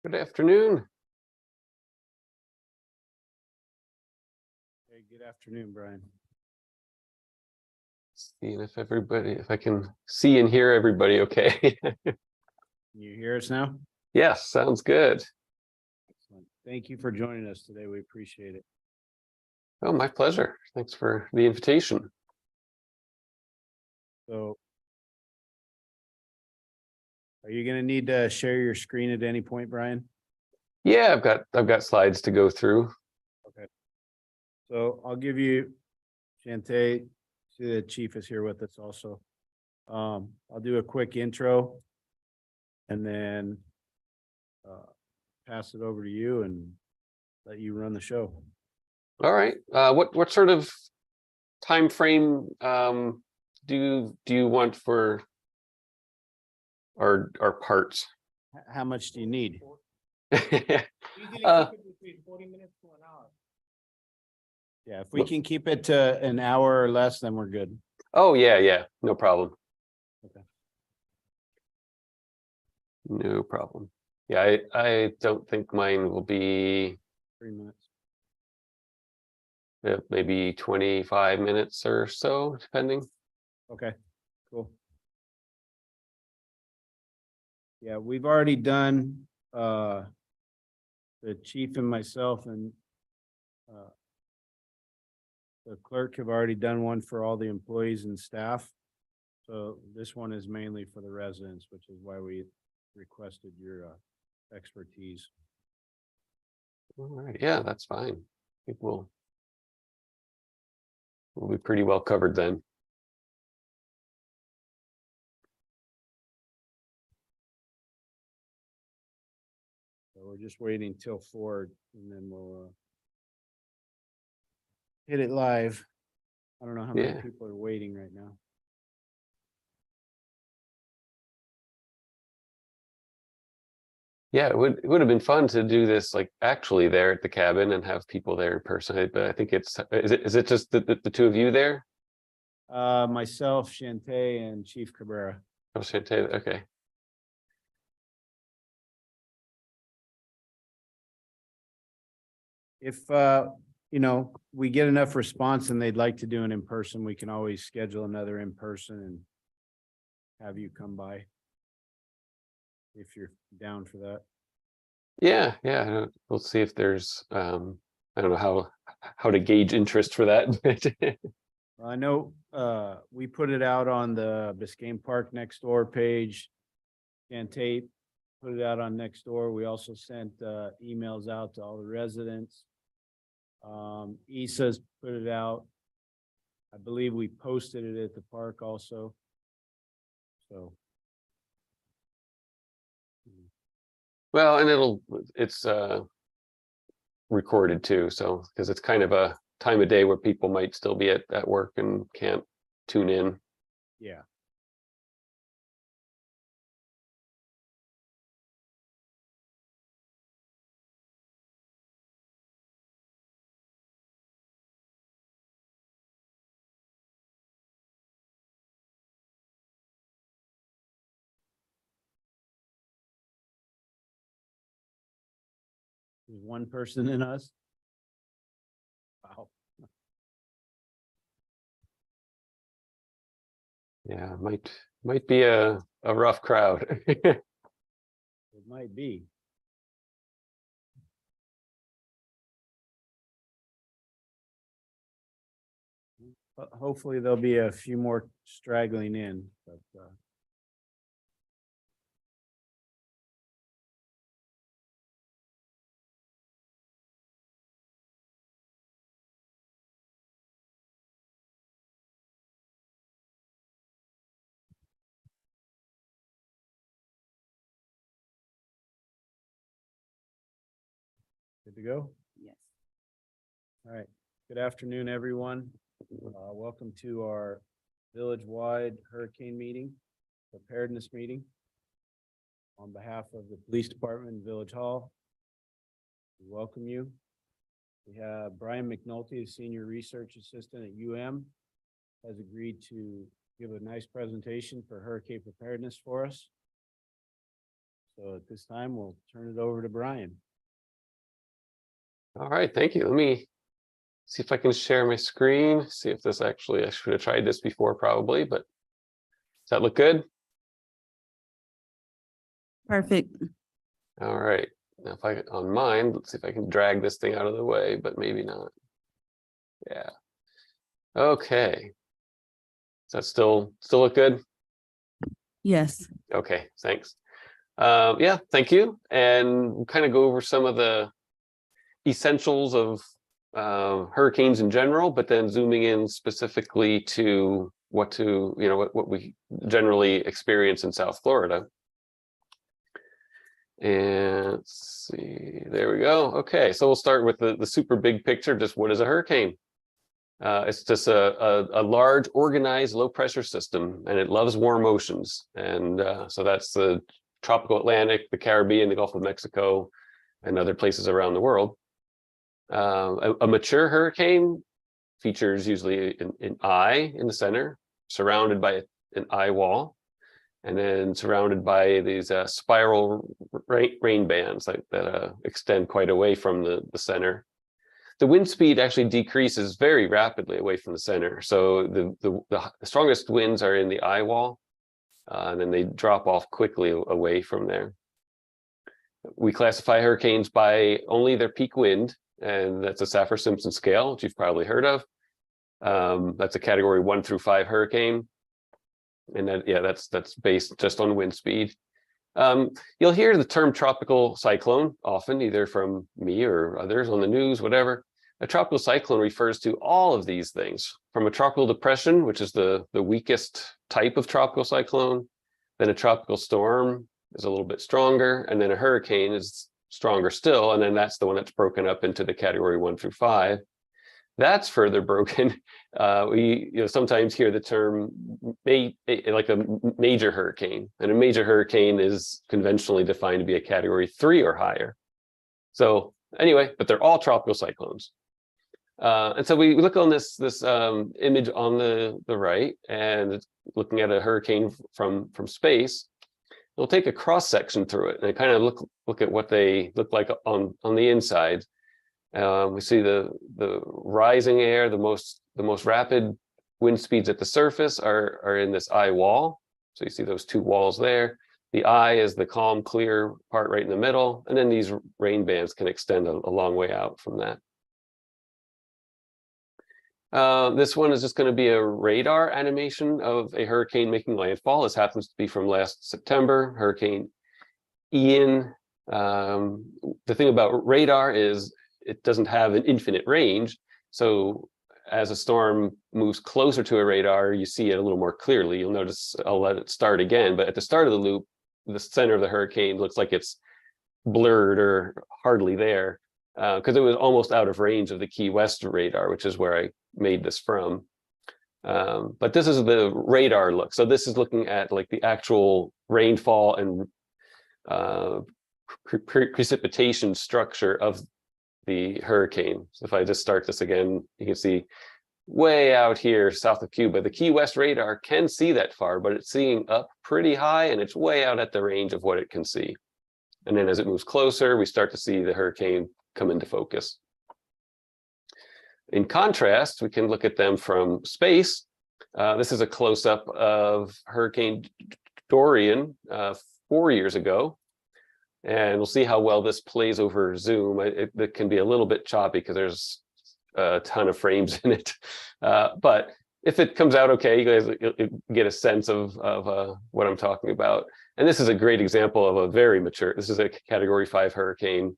Good afternoon. Hey, good afternoon, Brian. Seeing if I can see and hear everybody okay. Can you hear us now? Yes, sounds good. Excellent. Thank you for joining us today. We appreciate it. Oh, my pleasure. Thanks for the invitation. So, are you going to need to share your screen at any point, Brian? Yeah, I've got slides to go through. Okay. So I'll give you Shantae. See, the chief is here with us also. I'll do a quick intro and then pass it over to you and let you run the show. All right. What sort of time frame do you want for our parts? How much do you need? Usually keep it between 40 minutes to an hour. Yeah, if we can keep it to an hour or less, then we're good. Oh yeah, no problem. Okay. No problem. Yeah, I don't think mine will be 3 minutes. maybe 25 minutes or so, depending. Okay, cool. Yeah, we've already done, the chief and myself and the clerk have already done one for all the employees and staff. So this one is mainly for the residents, which is why we requested your expertise. All right, yeah, that's fine. I think we'll be pretty well covered then. So we're just waiting till 4 and then we'll hit it live. I don't know how many Yeah. people are waiting right now. Yeah, it would have been fun to do this like actually there at the cabin and have people there in person. But I think is it just the two of you there? Myself, Shantae, and Chief Cabrera. Oh, Shantae, okay. If you know, we get enough response and they'd like to do it in person, we can always schedule another in person and have you come by. If you're down for that. Yeah, we'll see if there's I don't know how to gauge interest for that. Well, I know we put it out on the Biscayne Park Next Door page. Shantae put it out on Next Door. We also sent emails out to all the residents. Issa's put it out. I believe we posted it at the park also. So. Well, and it's recorded too, so because it's kind of a time of day where people might still be at work and can't tune in. Yeah. There's one person in us. Wow. Yeah, might be a rough crowd. It might be. Hopefully there'll be a few more straggling in, but good to go? Yes. All right. Good afternoon, everyone. Welcome to our village-wide hurricane meeting, preparedness meeting. On behalf of the police department and Village Hall, we welcome you. We have Brian McNulty, the senior research assistant at UM, has agreed to give a nice presentation for hurricane preparedness for us. So at this time, we'll turn it over to Brian. All right, thank you. Let me see if I can share my screen, see if this actually, I should have tried this before probably, but does that look good? Perfect. All right, now if I, on mine, let's see if I can drag this thing out of the way, but maybe not. Yeah. Okay. Does that still look good? Yes. Okay, thanks. Yeah, thank you. And we'll kind of go over some of the essentials of hurricanes in general, but then zooming in specifically to what we generally experience in South Florida. And let's see, there we go. Okay, so we'll start with the super big picture. Just what is a hurricane? It's just a large organized low pressure system, and it loves warm oceans. And so that's the tropical Atlantic, the Caribbean, the Gulf of Mexico, and other places around the world. A mature hurricane features usually an eye in the center, surrounded by an eye wall, and then surrounded by these spiral rain bands that extend quite away from the center. The wind speed actually decreases very rapidly away from the center. So the strongest winds are in the eye wall, and then they drop off quickly away from there. We classify hurricanes by only their peak wind, and that's a Saffir-Simpson scale, which you've probably heard of. That's a category 1 through 5 hurricane. And that's based just on wind speed. You'll hear the term tropical cyclone often, either from me or others on the news, whatever. A tropical cyclone refers to all of these things, from a tropical depression, which is the weakest type of tropical cyclone, then a tropical storm is a little bit stronger, and then a hurricane is stronger still, and then that's the one that's broken up into the category 1 through 5. That's further broken. We sometimes hear the term like a major hurricane, and a major hurricane is conventionally defined to be a category 3 or higher. So anyway, but they're all tropical cyclones. And so we look on this image on the right, and it's looking at a hurricane from space. We'll take a cross section through it and kind of look at what they look like on the inside. We see the rising air, the most rapid wind speeds at the surface are in this eye wall. So you see those two walls there. The eye is the calm, clear part right in the middle, and then these rain bands can extend a long way out from that. This one is just going to be a radar animation of a hurricane making landfall. This happens to be from last September, Hurricane Ian. The thing about radar is it doesn't have an infinite range. So as a storm moves closer to a radar, you see it a little more clearly. You'll notice, I'll let it start again, but at the start of the loop, the center of the hurricane looks like it's blurred or hardly there, because it was almost out of range of the Key West radar, which is where I made this from. But this is the radar look. So this is looking at like the actual rainfall and precipitation structure of the hurricane. So if I just start this again, you can see way out here south of Cuba, the Key West radar can see that far, but it's seeing up pretty high and it's way out at the range of what it can see. And then as it moves closer, we start to see the hurricane come into focus. In contrast, we can look at them from space. This is a close-up of Hurricane Dorian 4 years ago. And we'll see how well this plays over Zoom. It can be a little bit choppy because there's a ton of frames in it. But if it comes out okay, you guys get a sense of what I'm talking about. And this is a great example of a very mature, this is a category 5 hurricane.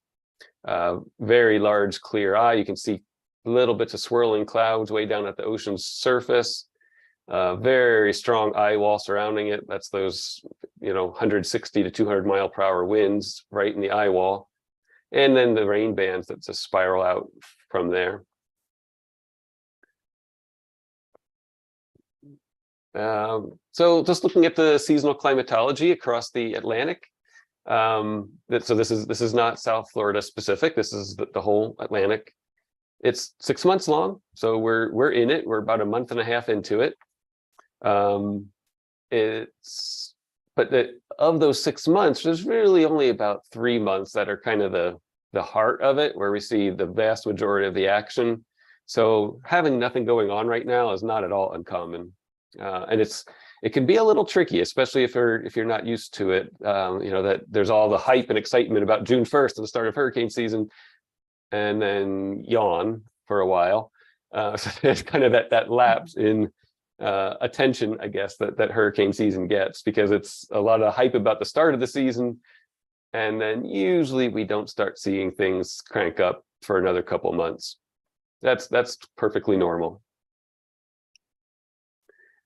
Very large, clear eye. You can see little bits of swirling clouds way down at the ocean's surface. Very strong eye wall surrounding it. That's those 160 to 200 mile per hour winds right in the eye wall, and then the rain bands that just spiral out from there. So just looking at the seasonal climatology across the Atlantic. So this is not South Florida specific. This is the whole Atlantic. It's 6 months long, so we're in it. We're about a month and a half into it. But but of those 6 months, there's really only about 3 months that are kind of the heart of it, where we see the vast majority of the action. So having nothing going on right now is not at all uncommon. And it can be a little tricky, especially if you're not used to it. That there's all the hype and excitement about June 1st and the start of hurricane season, and then yawn for a while. So there's kind of that lapse in attention, I guess, that hurricane season gets, because it's a lot of hype about the start of the season, and then usually we don't start seeing things crank up for another couple months. That's perfectly normal.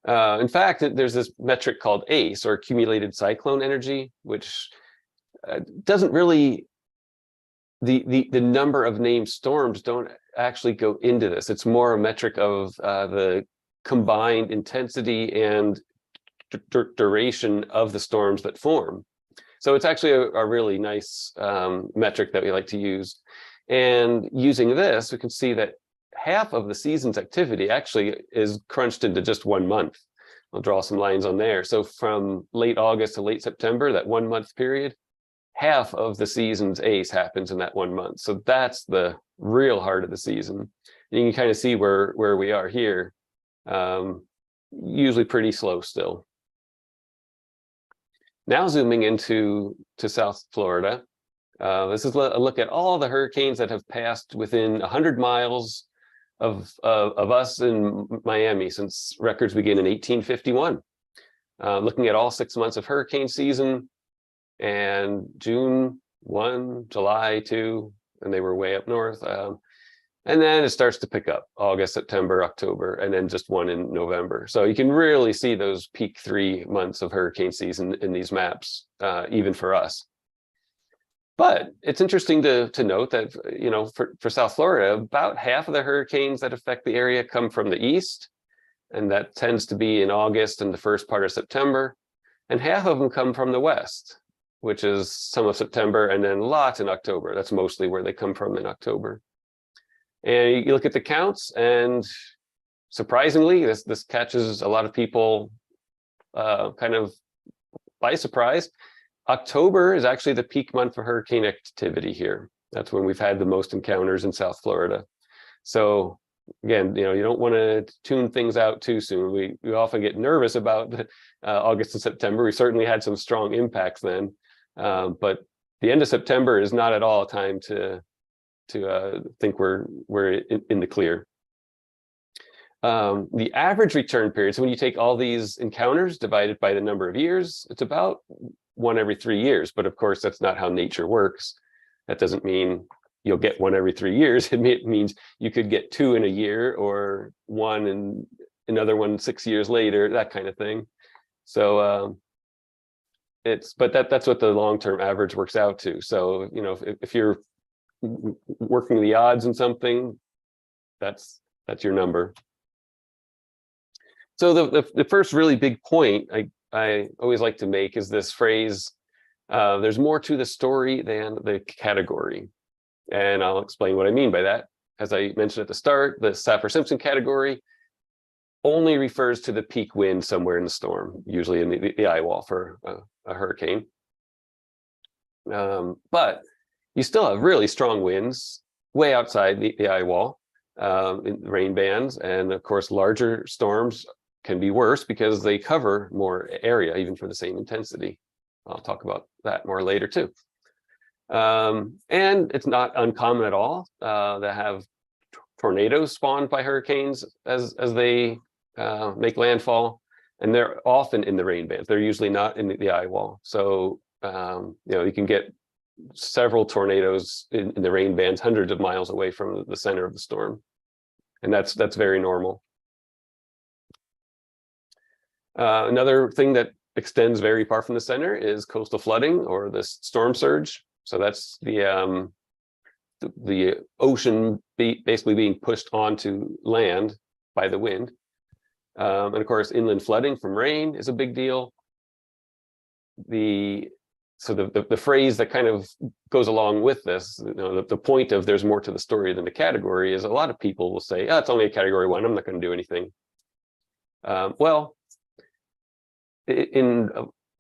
In fact, there's this metric called ACE, or accumulated cyclone energy, which doesn't really, the number of named storms don't actually go into this. It's more a metric of the combined intensity and duration of the storms that form. So it's actually a really nice metric that we like to use. And using this, we can see that half of the season's activity actually is crunched into just 1 month. I'll draw some lines on there. So from late August to late September, that 1 month period, half of the season's ACE happens in that 1 month. So that's the real heart of the season. And you can kind of see where we are here. Usually pretty slow still. Now zooming into South Florida, this is a look at all the hurricanes that have passed within 100 miles of us in Miami since records begin in 1851. Looking at all 6 months of hurricane season, and June 1, July 2, and they were way up north. And then it starts to pick up August, September, October, and then just one in November. So you can really see those peak 3 months of hurricane season in these maps, even for us. But it's interesting to note that, for South Florida, about half of the hurricanes that affect the area come from the east, and that tends to be in August and the first part of September. And half of them come from the west, which is some of September, and then lots in October. That's mostly where they come from in October. And you look at the counts, and surprisingly, this catches a lot of people kind of by surprise. October is actually the peak month for hurricane activity here. That's when we've had the most encounters in South Florida. So again, you don't want to tune things out too soon. We often get nervous about August and September. We certainly had some strong impacts then, but the end of September is not at all a time to think we're in the clear. The average return period, so when you take all these encounters divided by the number of years, it's about 1 every 3 years. But of course, that's not how nature works. That doesn't mean you'll get 1 every 3 years. It means you could get 2 in a year, or 1 and another one 6 years later, that kind of thing. So but that's what the long-term average works out to. So if you're working the odds in something, that's your number. So the first really big point I always like to make is this phrase, there's more to the story than the category. And I'll explain what I mean by that. As I mentioned at the start, the Saffir-Simpson category only refers to the peak wind somewhere in the storm, usually in the eye wall for a hurricane. But you still have really strong winds way outside the eye wall, in rain bands. And of course, larger storms can be worse because they cover more area, even for the same intensity. I'll talk about that more later too. And it's not uncommon at all to have tornadoes spawned by hurricanes as they make landfall, and they're often in the rain bands. They're usually not in the eye wall. So you can get several tornadoes in the rain bands hundreds of miles away from the center of the storm, and that's very normal. Another thing that extends very far from the center is coastal flooding, or the storm surge. So that's the ocean basically being pushed onto land by the wind. And of course, inland flooding from rain is a big deal. So the phrase that kind of goes along with this, the point of there's more to the story than the category, is a lot of people will say, oh, it's only a category 1, I'm not going to do anything. Well, in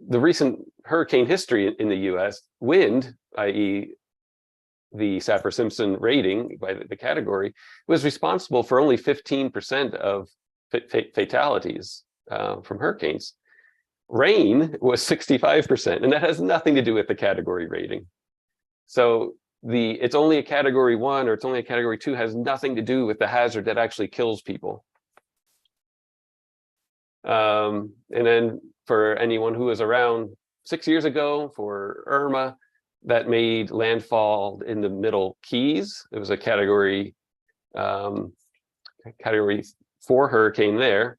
the recent hurricane history in the US, wind, i.e. the Saffir-Simpson rating by the category, was responsible for only 15% of fatalities from hurricanes. Rain was 65%, and that has nothing to do with the category rating. So it's only a category 1 or it's only a category 2 has nothing to do with the hazard that actually kills people. And then for anyone who was around 6 years ago for Irma, that made landfall in the Middle Keys. It was a category 4 hurricane there,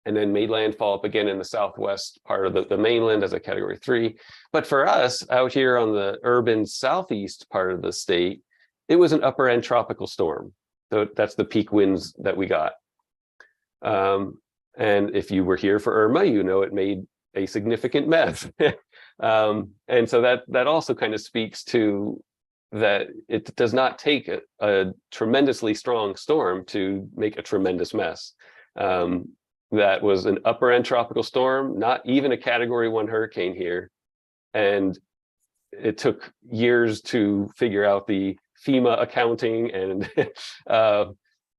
and then made landfall up again in the southwest part of the mainland as a category 3. But for us out here on the urban southeast part of the state, it was an upper end tropical storm. So that's the peak winds that we got. And if you were here for Irma, you know it made a significant mess. And so that also kind of speaks to that it does not take a tremendously strong storm to make a tremendous mess. That was an upper end tropical storm, not even a category 1 hurricane here. And it took years to figure out the FEMA accounting and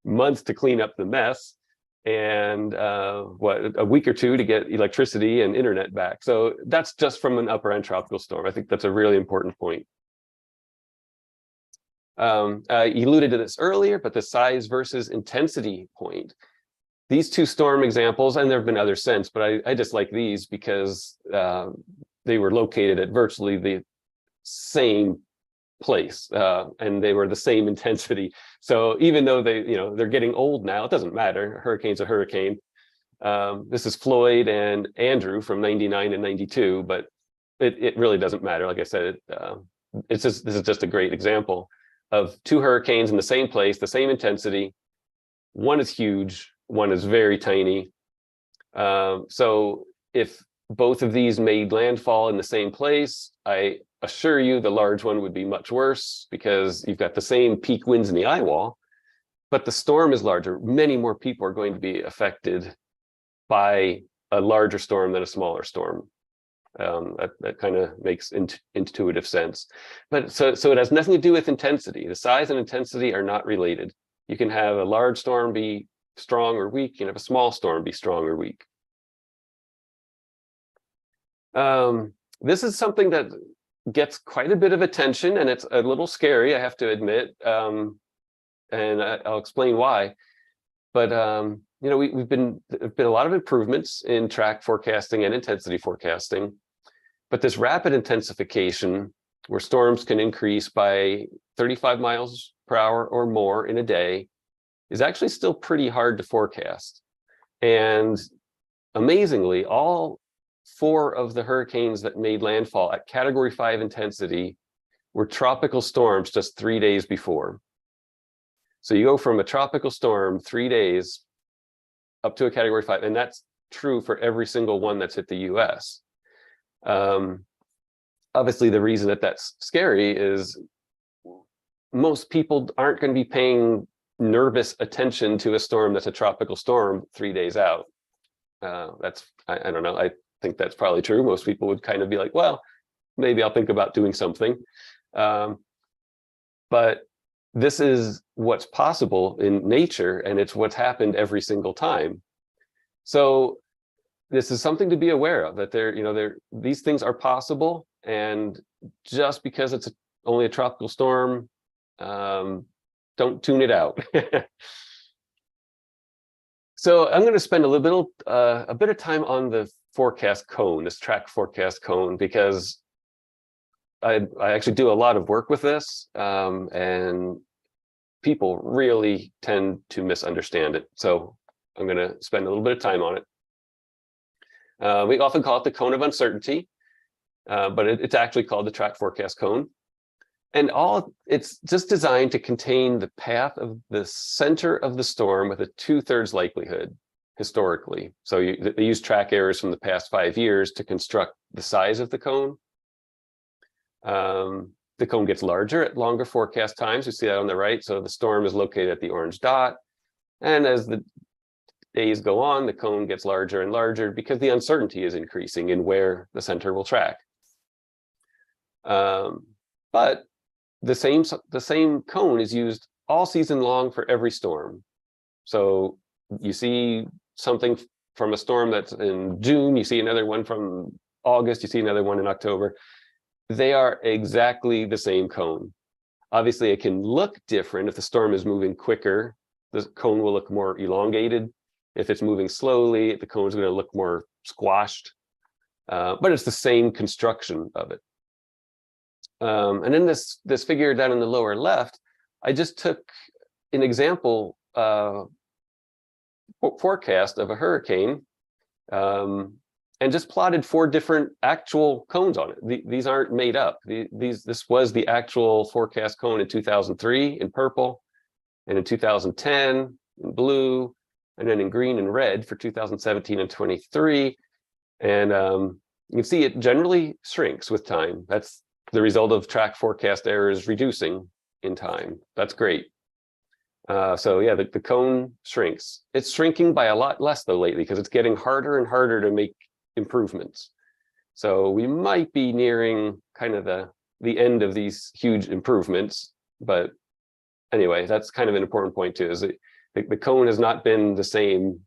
months to clean up the mess. And a week or 2 to get electricity and internet back. So that's just from an upper end tropical storm. I think that's a really important point. I alluded to this earlier, but the size versus intensity point. These 2 storm examples, and there have been others since, but I just like these because they were located at virtually the same place, and they were the same intensity. So even though they're getting old now, it doesn't matter. A hurricane's a hurricane. This is Floyd and Andrew from 99 and 92, but it really doesn't matter. Like I said, this is just a great example of 2 hurricanes in the same place, the same intensity. One is huge, one is very tiny. So if both of these made landfall in the same place, I assure you the large one would be much worse because you've got the same peak winds in the eye wall, but the storm is larger. Many more people are going to be affected by a larger storm than a smaller storm. That kind of makes intuitive sense. But so it has nothing to do with intensity. The size and intensity are not related. You can have a large storm be strong or weak. You can have a small storm be strong or weak. This is something that gets quite a bit of attention, and it's a little scary, I have to admit, and I'll explain why. But there've been a lot of improvements in track forecasting and intensity forecasting, but this rapid intensification, where storms can increase by 35 miles per hour or more in a day, is actually still pretty hard to forecast. And amazingly, all 4 of the hurricanes that made landfall at category 5 intensity were tropical storms just 3 days before. So you go from a tropical storm 3 days up to a category 5, and that's true for every single one that's hit the US. Obviously, the reason that that's scary is most people aren't going to be paying nervous attention to a storm that's a tropical storm 3 days out. I don't know. I think that's probably true. Most people would kind of be like, well, maybe I'll think about doing something. But this is what's possible in nature, and it's what's happened every single time. So this is something to be aware of, that these things are possible, and just because it's only a tropical storm, don't tune it out. So I'm going to spend a bit of time on the forecast cone, this track forecast cone, because I actually do a lot of work with this, and people really tend to misunderstand it. So I'm going to spend a little bit of time on it. We often call it the cone of uncertainty, but it's actually called the track forecast cone. And it's just designed to contain the path of the center of the storm with a 2/3 likelihood historically. So they use track errors from the past 5 years to construct the size of the cone. The cone gets larger at longer forecast times. You see that on the right. So the storm is located at the orange dot. And as the days go on, the cone gets larger and larger because the uncertainty is increasing in where the center will track. But the same cone is used all season long for every storm. So you see something from a storm that's in June, you see another one from August, you see another one in October. They are exactly the same cone. Obviously, it can look different. If the storm is moving quicker, the cone will look more elongated. If it's moving slowly, the cone is going to look more squashed. But it's the same construction of it. And in this figure down in the lower left, I just took an example forecast of a hurricane and just plotted 4 different actual cones on it. These aren't made up. This was the actual forecast cone in 2003 in purple, and in 2010 in blue, and then in green and red for 2017 and 23. And you can see it generally shrinks with time. That's the result of track forecast errors reducing in time. That's great. So yeah, the cone shrinks. It's shrinking by a lot less though lately because it's getting harder and harder to make improvements. So we might be nearing kind of the end of these huge improvements. But anyway, that's kind of an important point too, is that the cone has not been the same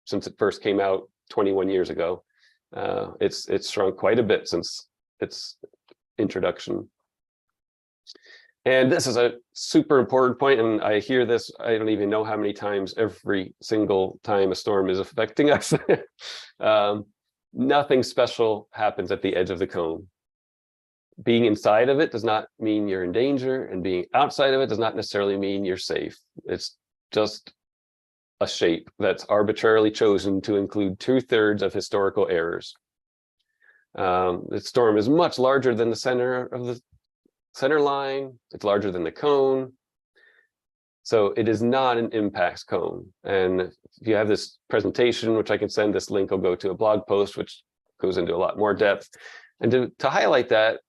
since it first came out 21 years ago. It's shrunk quite a bit since its introduction. And this is a super important point, and I hear this, I don't even know how many times every single time a storm is affecting us. Nothing special happens at the edge of the cone. Being inside of it does not mean you're in danger, and being outside of it does not necessarily mean you're safe. It's just a shape that's arbitrarily chosen to include 2/3 of historical errors. The storm is much larger than the center of the center line. It's larger than the cone. So it is not an impacts cone. And if you have this presentation, which I can send, this link will go to a blog post, which goes into a lot more depth. And to highlight that,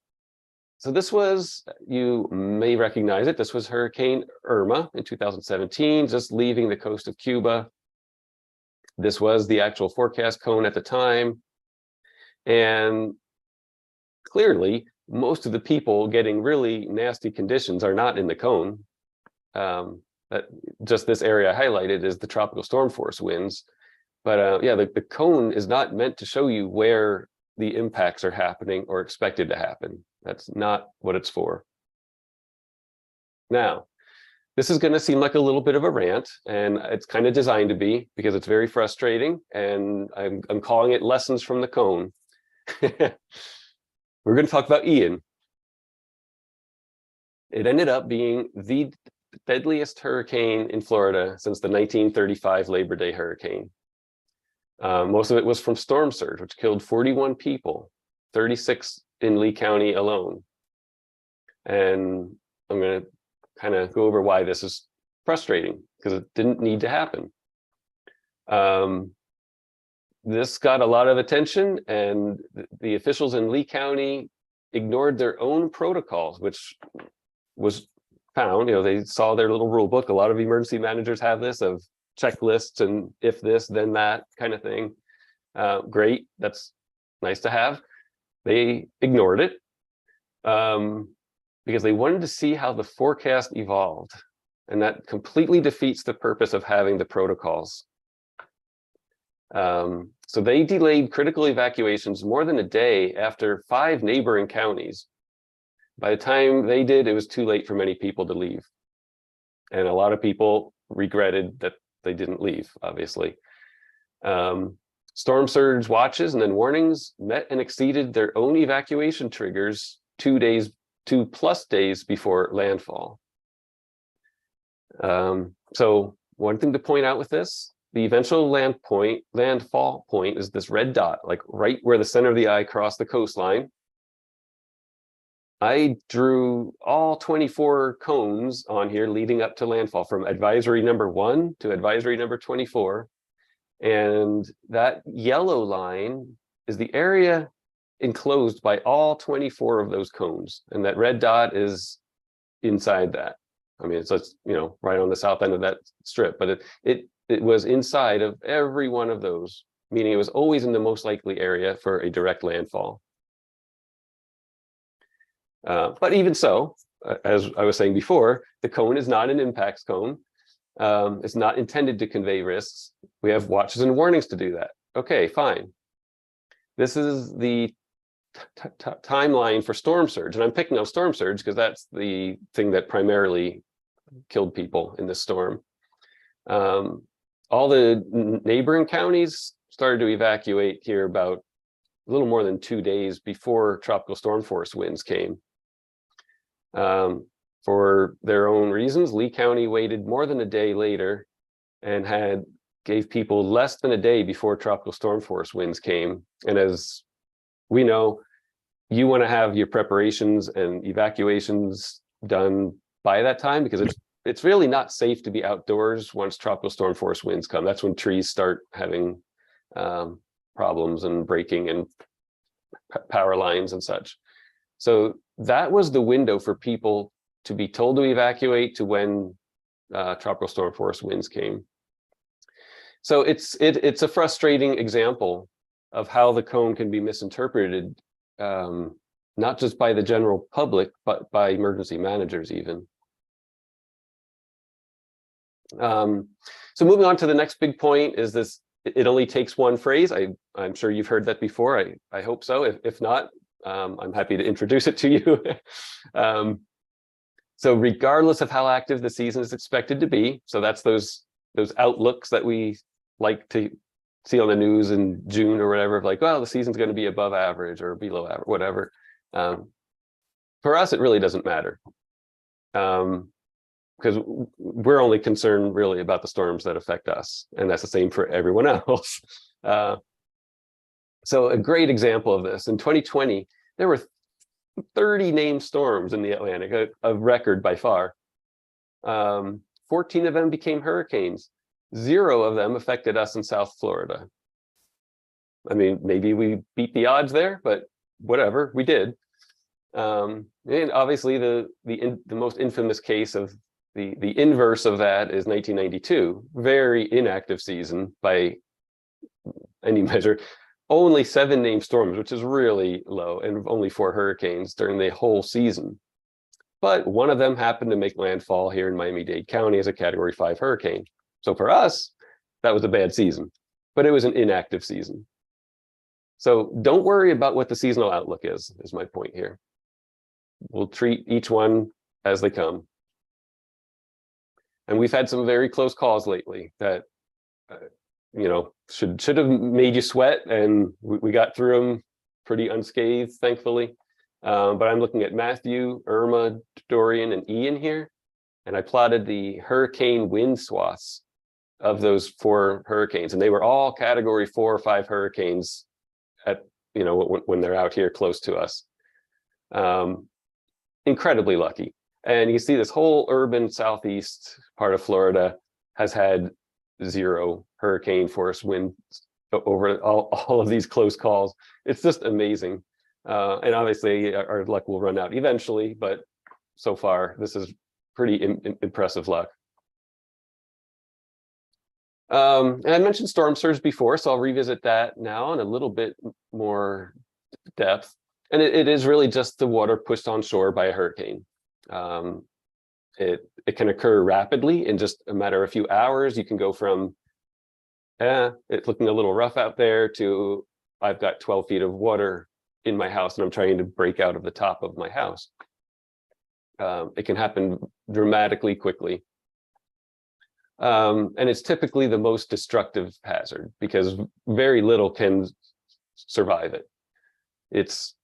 so this was, you may recognize it, this was Hurricane Irma in 2017, just leaving the coast of Cuba. This was the actual forecast cone at the time. And clearly, most of the people getting really nasty conditions are not in the cone. Just this area I highlighted is the tropical storm force winds. But yeah, the cone is not meant to show you where the impacts are happening or expected to happen. That's not what it's for. Now, this is going to seem like a little bit of a rant, and it's kind of designed to be because it's very frustrating, and I'm calling it lessons from the cone. We're going to talk about Ian. It ended up being the deadliest hurricane in Florida since the 1935 Labor Day hurricane. Most of it was from storm surge, which killed 41 people, 36 in Lee County alone. And I'm going to kind of go over why this is frustrating, because it didn't need to happen. This got a lot of attention, and the officials in Lee County ignored their own protocols, which was found, they saw their little rule book. A lot of emergency managers have this, of checklists and if this, then that kind of thing. Great, that's nice to have. They ignored it because they wanted to see how the forecast evolved. And that completely defeats the purpose of having the protocols. So they delayed critical evacuations more than a day after 5 neighboring counties. By the time they did, it was too late for many people to leave. And a lot of people regretted that they didn't leave, obviously. Storm surge watches and then warnings met and exceeded their own evacuation triggers 2+ days before landfall. So one thing to point out with this, the eventual landfall point is this red dot, like right where the center of the eye crossed the coastline. I drew all 24 cones on here leading up to landfall, from advisory number 1 to advisory number 24. And that yellow line is the area enclosed by all 24 of those cones. And that red dot is inside that. I mean, it's right on the south end of that strip, but it it was inside of every one of those, meaning it was always in the most likely area for a direct landfall. But even so, as I was saying before, the cone is not an impacts cone. It's not intended to convey risks. We have watches and warnings to do that. Okay, fine. This is the timeline for storm surge, and I'm picking up storm surge because that's the thing that primarily killed people in this storm. All the neighboring counties started to evacuate here about a little more than 2 days before tropical storm force winds came. For their own reasons, Lee County waited more than a day later and gave people less than a day before tropical storm force winds came. And as we know, you want to have your preparations and evacuations done by that time, because it's really not safe to be outdoors once tropical storm force winds come. That's when trees start having problems and breaking and power lines and such. So that was the window for people to be told to evacuate to when tropical storm force winds came. So it's a frustrating example of how the cone can be misinterpreted, not just by the general public, but by emergency managers even. So moving on to the next big point is this: it only takes one phrase. I'm sure you've heard that before. I hope so. If not, I'm happy to introduce it to you. So regardless of how active the season is expected to be, so that's those outlooks that we like to see on the news in June or whatever, like, well, the season's going to be above average or below average, whatever. For us, it really doesn't matter, because we're only concerned really about the storms that affect us, and that's the same for everyone else. So a great example of this, in 2020, there were 30 named storms in the Atlantic, a record by far. 14 of them became hurricanes. 0 of them affected us in South Florida. I mean, maybe we beat the odds there, but whatever, we did. And obviously the most infamous case of the inverse of that is 1992, very inactive season by any measure. Only 7 named storms, which is really low, and only 4 hurricanes during the whole season. But one of them happened to make landfall here in Miami-Dade County as a Category 5 hurricane. So for us, that was a bad season, but it was an inactive season. So don't worry about what the seasonal outlook is my point here. We'll treat each one as they come. And we've had some very close calls lately that, you know, should have made you sweat, and we got through them pretty unscathed, thankfully. But I'm looking at Matthew, Irma, Dorian, and Ian here, and I plotted the hurricane wind swaths of those 4 hurricanes, and they were all Category 4 or 5 hurricanes at, you know, when they're out here close to us. Incredibly lucky. And you see this whole urban southeast part of Florida has had 0 hurricane force winds over all of these close calls. It's just amazing. And obviously our luck will run out eventually, but so far this is pretty impressive luck. And I mentioned storm surge before, so I'll revisit that now in a little bit more depth. And it is really just the water pushed on shore by a hurricane. It can occur rapidly in just a matter of a few hours. You can go from, it's looking a little rough out there, to I've got 12 feet of water in my house and I'm trying to break out of the top of my house. It can happen dramatically quickly. And it's typically the most destructive hazard because very little can survive it. It's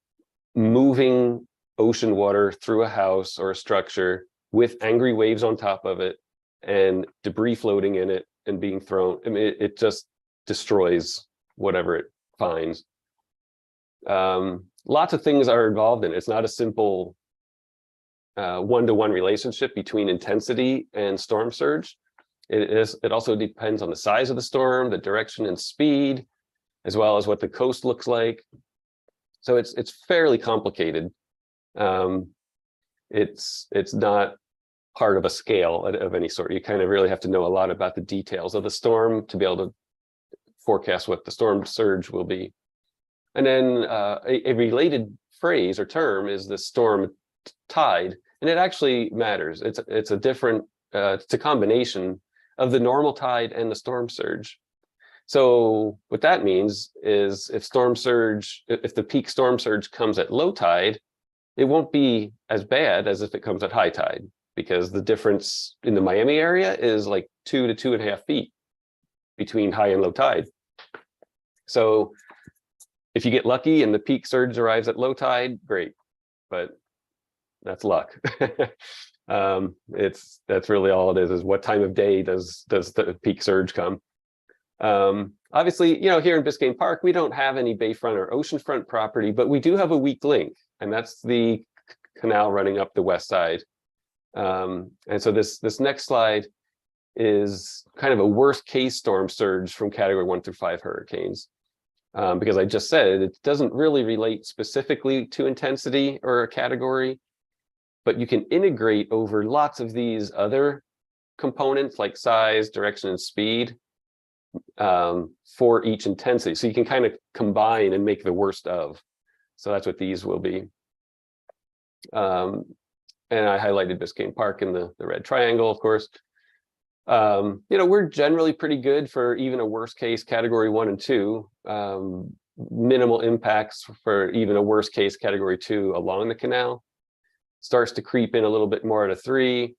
moving ocean water through a house or a structure with angry waves on top of it and debris floating in it and being thrown. I mean, it just destroys whatever it finds. Lots of things are involved in it. It's not a simple one-to-one relationship between intensity and storm surge. It also depends on the size of the storm, the direction and speed, as well as what the coast looks like. So it's fairly complicated. It's not part of a scale of any sort. You kind of really have to know a lot about the details of the storm to be able to forecast what the storm surge will be. And then a related phrase or term is the storm tide, and it actually matters. It's a different, it's a combination of the normal tide and the storm surge. So what that means is if the peak storm surge comes at low tide, it won't be as bad as if it comes at high tide, because the difference in the Miami area is like 2 to 2.5 feet between high and low tide. So if you get lucky and the peak surge arrives at low tide, great, but that's luck. That's really all it is what time of day does the peak surge come. Obviously, here in Biscayne Park, we don't have any bayfront or oceanfront property, but we do have a weak link, and that's the canal running up the west side. And so this next slide is kind of a worst case storm surge from category 1 through 5 hurricanes. Because I just said it doesn't really relate specifically to intensity or a category, but you can integrate over lots of these other components like size, direction, and speed for each intensity. So you can kind of combine and make the worst of. So that's what these will be. And I highlighted Biscayne Park in the red triangle, of course. We're generally pretty good for even a worst case category 1 and 2. Minimal impacts for even a worst case category 2 along the canal. Starts to creep in a little bit more at a 3.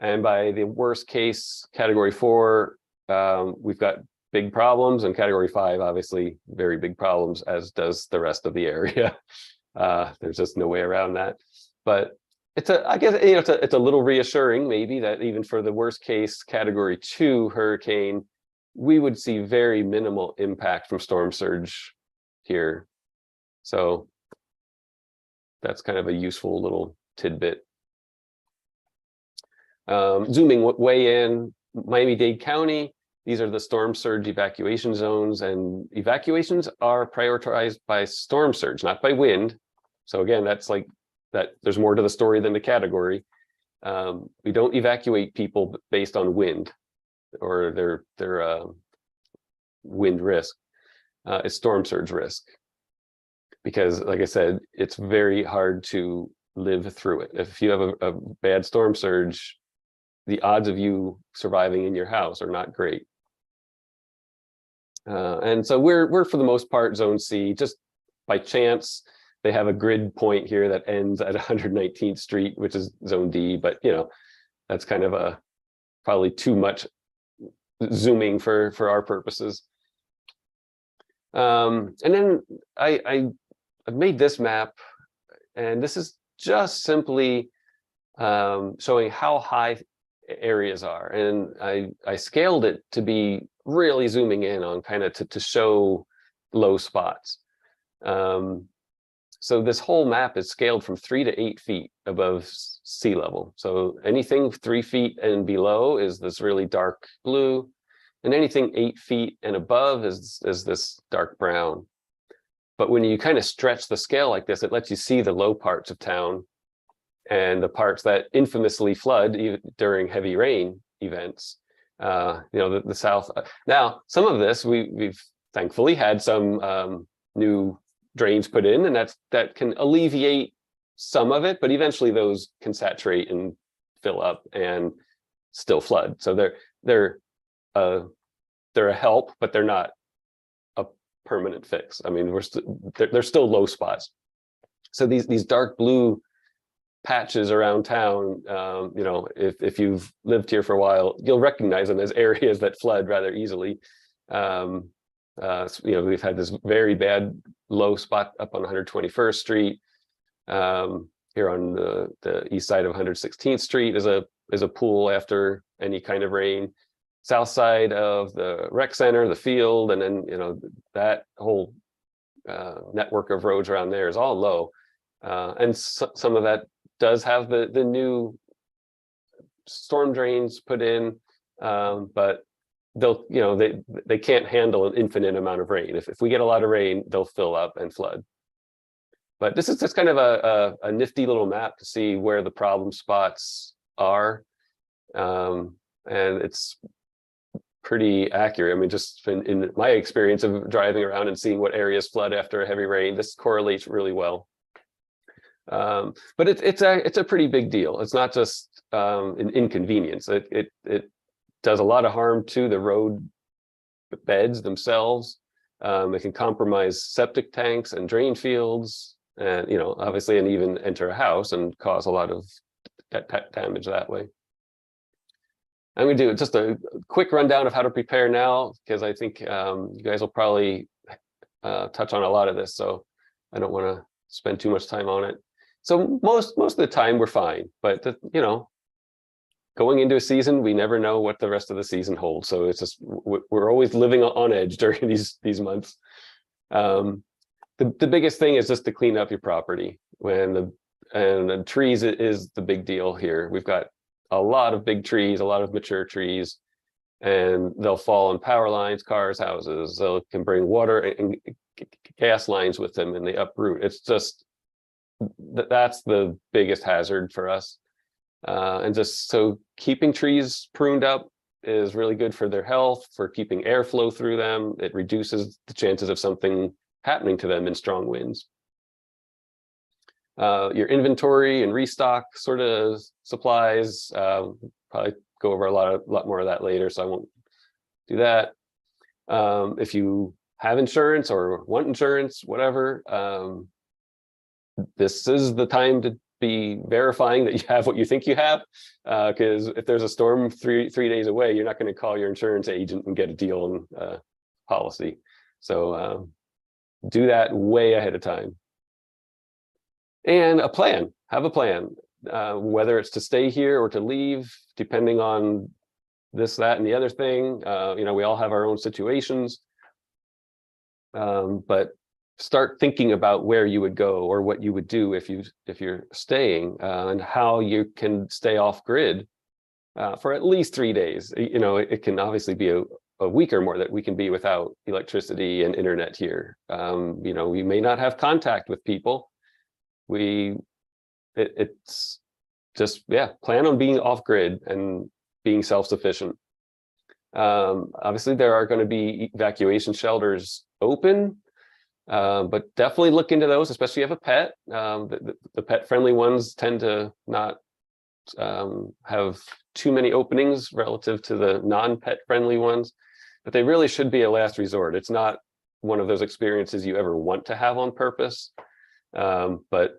And by the worst case category 4, we've got big problems, and category 5, obviously very big problems, as does the rest of the area. There's just no way around that. But I guess it's a little reassuring maybe that even for the worst case category 2 hurricane, we would see very minimal impact from storm surge here. So that's kind of a useful little tidbit. Zooming way in, Miami-Dade County, these are the storm surge evacuation zones, and evacuations are prioritized by storm surge, not by wind. So again, that's like that. There's more to the story than the category. We don't evacuate people based on wind or their wind risk. It's storm surge risk, because like I said, it's very hard to live through it. If you have a bad storm surge, the odds of you surviving in your house are not great. And so we're for the most part zone C. Just by chance, they have a grid point here that ends at 119th Street, which is zone D, but that's kind of probably too much zooming for our purposes. And then I've made this map, and this is just simply showing how high areas are, and I scaled it to be really zooming in on kind of to show low spots. So this whole map is scaled from 3 to 8 feet above sea level. So anything 3 feet and below is this really dark blue, and anything 8 feet and above is this dark brown. But when you kind of stretch the scale like this, it lets you see the low parts of town and the parts that infamously flood even during heavy rain events. The South. Now, some of this we've thankfully had some new drains put in, and that can alleviate some of it, but eventually those can saturate and fill up and still flood. So they're a help, but they're not a permanent fix. I mean, they're still low spots. So these dark blue patches around town, if you've lived here for a while, you'll recognize them as areas that flood rather easily. We've had this very bad low spot up on 121st Street. Here on the east side of 116th Street is a pool after any kind of rain. South side of the rec center, the field, and then that whole network of roads around there is all low, and some of that does have the new storm drains put in, but they can't handle an infinite amount of rain. If we get a lot of rain, they'll fill up and flood. But this is just kind of a nifty little map to see where the problem spots are. And it's pretty accurate. I mean, just in my experience of driving around and seeing what areas flood after a heavy rain, this correlates really well. But it's a pretty big deal. It's not just an inconvenience. It does a lot of harm to the road beds themselves. It can compromise septic tanks and drain fields, and obviously, and even enter a house and cause a lot of damage that way. I'm going to do just a quick rundown of how to prepare now, because I think you guys will probably touch on a lot of this, so I don't want to spend too much time on it. So most of the time we're fine, but going into a season, we never know what the rest of the season holds. So it's just we're always living on edge during these months. The biggest thing is just to clean up your property. And the trees is the big deal here. We've got a lot of big trees, a lot of mature trees, and they'll fall on power lines, cars, houses. They can bring water and gas lines with them, and they uproot. It's just that's the biggest hazard for us. And just so keeping trees pruned up is really good for their health, for keeping airflow through them. It reduces the chances of something happening to them in strong winds. Your inventory and restock sort of supplies, probably go over a lot more of that later, so I won't do that. If you have insurance or want insurance, whatever, this is the time to be verifying that you have what you think you have, because if there's a storm three days away, you're not going to call your insurance agent and get a deal on policy. So do that way ahead of time. And have a plan, whether it's to stay here or to leave, depending on this, that, and the other thing. We all have our own situations, but start thinking about where you would go or what you would do if you're staying, and how you can stay off grid for at least 3 days. It can obviously be a week or more that we can be without electricity and internet here. We may not have contact with people. It's just, plan on being off grid and being self-sufficient. Obviously there are going to be evacuation shelters open, but definitely look into those, especially if you have a pet. The pet friendly ones tend to not have too many openings relative to the non-pet friendly ones, but they really should be a last resort. It's not one of those experiences you ever want to have on purpose. But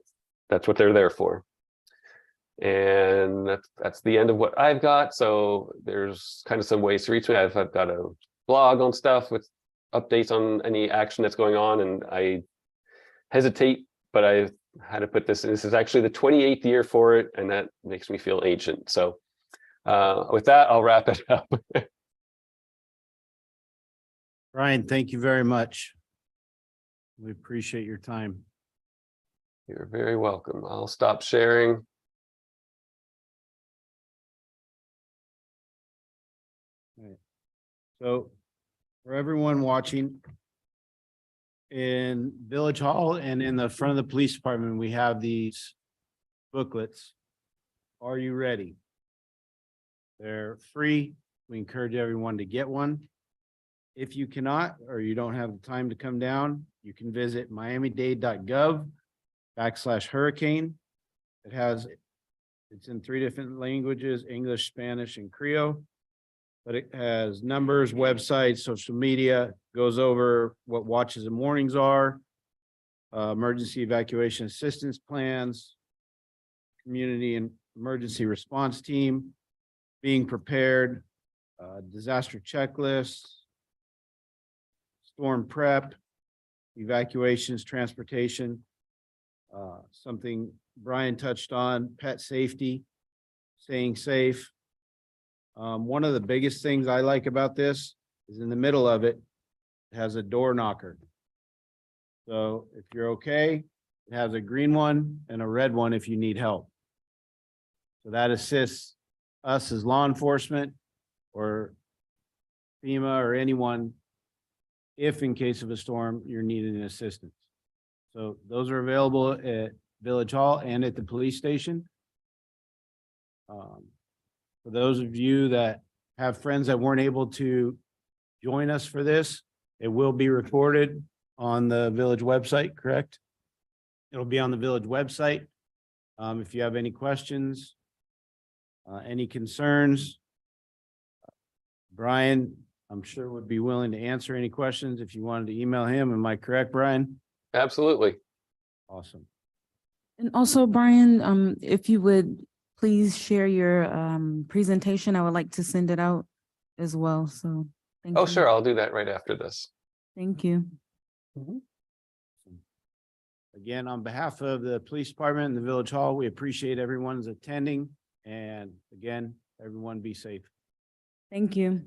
that's what they're there for. And that's the end of what I've got. So there's kind of some ways to reach me. I've got a blog on stuff with updates on any action that's going on, and I hesitate, but I had to put this in. This is actually the 28th year for it, and that makes me feel ancient. So with that, I'll wrap it up. Ryan, thank you very much. We appreciate your time. You're very welcome. I'll stop sharing. Right. So for everyone watching, in Village Hall and in the front of the police department, we have these booklets. Are you ready? They're free. We encourage everyone to get one. If you cannot, or you don't have the time to come down, you can visit miamidade.gov/hurricane. It's in 3 different languages, English, Spanish, and Creole. But it has numbers, websites, social media, goes over what watches and warnings are, emergency evacuation assistance plans, community and emergency response team, being prepared, disaster checklists, storm prep, evacuations, transportation, something Brian touched on, pet safety, staying safe. One of the biggest things I like about this is in the middle of it, it has a door knocker. So if you're okay, it has a green one and a red one if you need help. So that assists us as law enforcement or FEMA or anyone if in case of a storm, you're needing assistance. So those are available at Village Hall and at the police station. For those of you that have friends that weren't able to join us for this, it will be recorded on the village website, correct? It'll be on the village website. If you have any questions, any concerns, Brian, I'm sure would be willing to answer any questions if you wanted to email him. Am I correct, Brian? Absolutely. Awesome. And also, Brian, if you would please share your presentation, I would like to send it out as well. So thank Oh, you. sure. I'll do that right after this. Thank you. Again, on behalf of the police department and the village hall, we appreciate everyone's attending. And again, everyone be safe. Thank you.